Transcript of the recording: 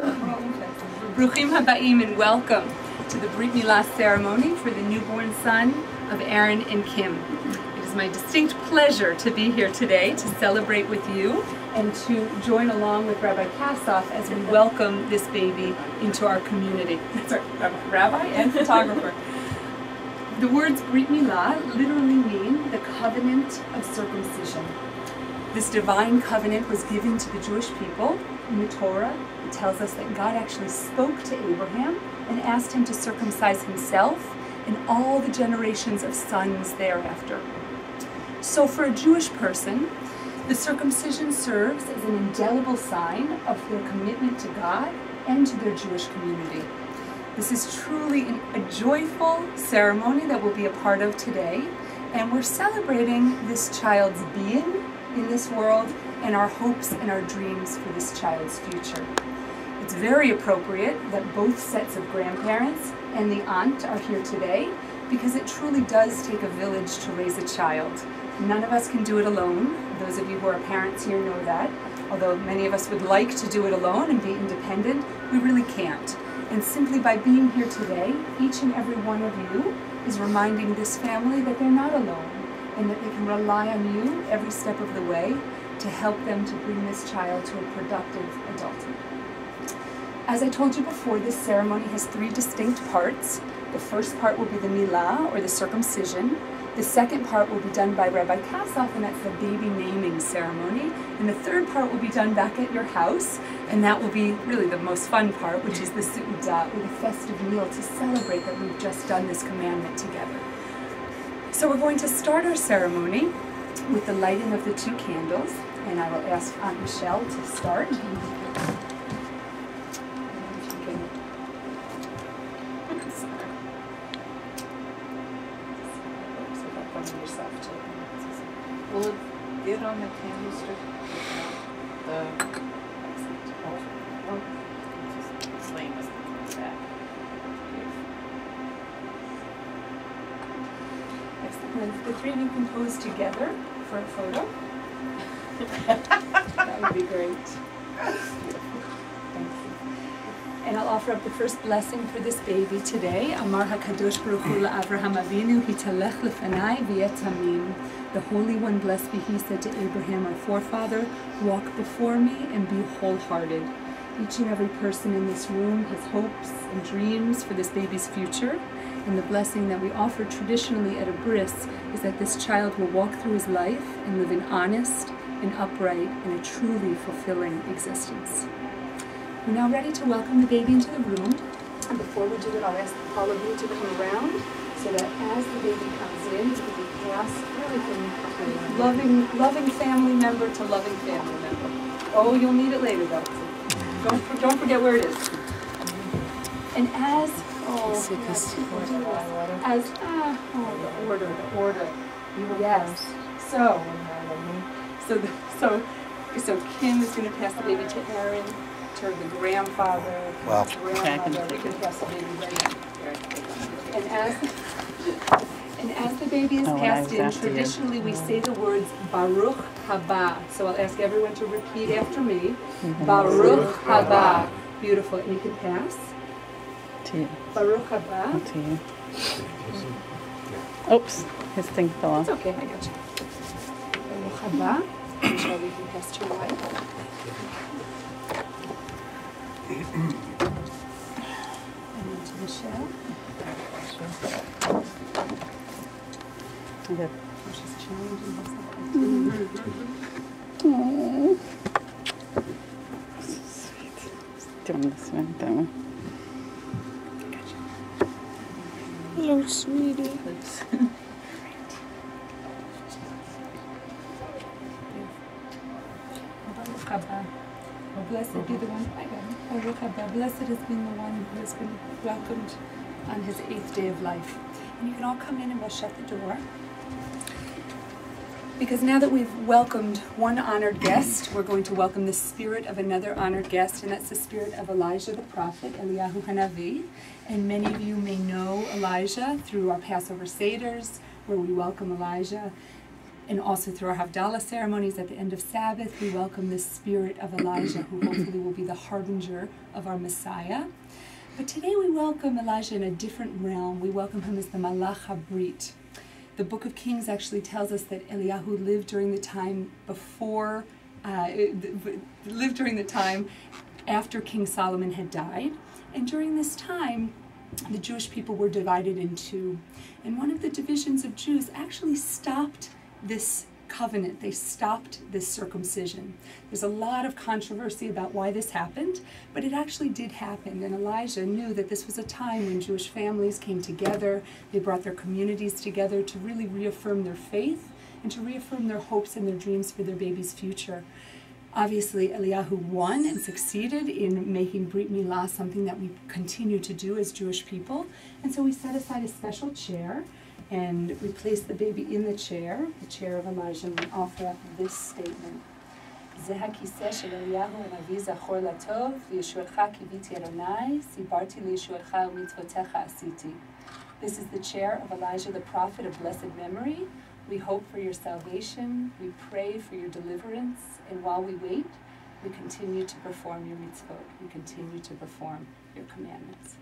Bruchim habaim, and welcome to the Brit Milah ceremony for the newborn son of Aaron and Kim. It is my distinct pleasure to be here today to celebrate with you and to join along with Rabbi Kassoff as we welcome this baby into our community. Sorry, Rabbi and photographer. The words Brit Milah literally mean the covenant of circumcision. This divine covenant was given to the Jewish people. In the Torah, it tells us that God actually spoke to Abraham and asked him to circumcise himself and all the generations of sons thereafter. So for a Jewish person, the circumcision serves as an indelible sign of their commitment to God and to their Jewish community. This is truly a joyful ceremony that we'll be a part of today, and we're celebrating this child's being in this world and our hopes and our dreams for this child's future. It's very appropriate that both sets of grandparents and the aunt are here today because it truly does take a village to raise a child. None of us can do it alone. Those of you who are parents here know that. Although many of us would like to do it alone and be independent, we really can't. And simply by being here today, each and every one of you is reminding this family that they're not alone and that they can rely on you every step of the way to help them to bring this child to a productive adulthood. As I told you before, this ceremony has three distinct parts. The first part will be the milah, or the circumcision. The second part will be done by Rabbi Kassoff, and that's the baby naming ceremony. And the third part will be done back at your house, and that will be really the most fun part, which is the su'udah, or the festive meal to celebrate that we've just done this commandment together. So we're going to start our ceremony with the lighting of the two candles, and I will ask Aunt Michelle to start. Will it get on the candlestick? Flame is back. Excellent. The three of you can pose together for a photo. That would be great. Beautiful. Thank you. And I'll offer up the first blessing for this baby today. Amar HaKadosh Baruch Hu LaAvraham Avinu Hitalech Lefanai V'yet Tamim. The Holy One, blessed be He, said to Abraham, our forefather, walk before me and be wholehearted. Each and every person in this room has hopes and dreams for this baby's future. And the blessing that we offer traditionally at a bris is that this child will walk through his life and live an honest, an upright, and a truly fulfilling existence. We're now ready to welcome the baby into the room. And before we do it, I'll ask all of you to come around so that as the baby comes in, it can be passed really from loving family member to loving family member. Oh, you'll need it later though. So don't forget where it is. And as the order. Yes. So Kim is going to pass the baby to Aaron, to the grandfather, grandmother. We can pass the baby right now. And as the baby is passed in, traditionally we say the words Baruch haba. So I'll ask everyone to repeat after me. Baruch haba. Beautiful. And you can pass. Baruch haba. To you. Oops, his thing fell off. It's okay, I got you. Baruch haba. Michelle, we can pass to your wife. And then to Michelle. Okay. She's challenging herself. Aww. Sweet. Doing this one, that one. Hello, sweetie. Baruch haba. Oh, blessed be the one. Baruch haba. Blessed has been the one who has been welcomed on his 8th day of life. And you can all come in and we'll shut the door. Because now that we've welcomed one honored guest, we're going to welcome the spirit of another honored guest, and that's the spirit of Elijah the prophet, Eliyahu Hanavi. And many of you may know Elijah through our Passover Seders, where we welcome Elijah. And also through our Havdalah ceremonies at the end of Sabbath, we welcome the spirit of Elijah, who hopefully will be the harbinger of our Messiah. But today we welcome Elijah in a different realm. We welcome him as the Malach HaBrit. The Book of Kings actually tells us that Eliyahu lived during the time after King Solomon had died. And during this time, the Jewish people were divided in two. And one of the divisions of Jews actually stopped this covenant. They stopped this circumcision. There's a lot of controversy about why this happened, but it actually did happen. And Elijah knew that this was a time when Jewish families came together. They brought their communities together to really reaffirm their faith and to reaffirm their hopes and their dreams for their baby's future. Obviously, Eliyahu won and succeeded in making Brit Milah something that we continue to do as Jewish people. And so we set aside a special chair, and we place the baby in the chair of Elijah, and we offer up this statement. This is the chair of Elijah the prophet of blessed memory. We hope for your salvation, we pray for your deliverance, and while we wait, we continue to perform your mitzvot, we continue to perform your commandments.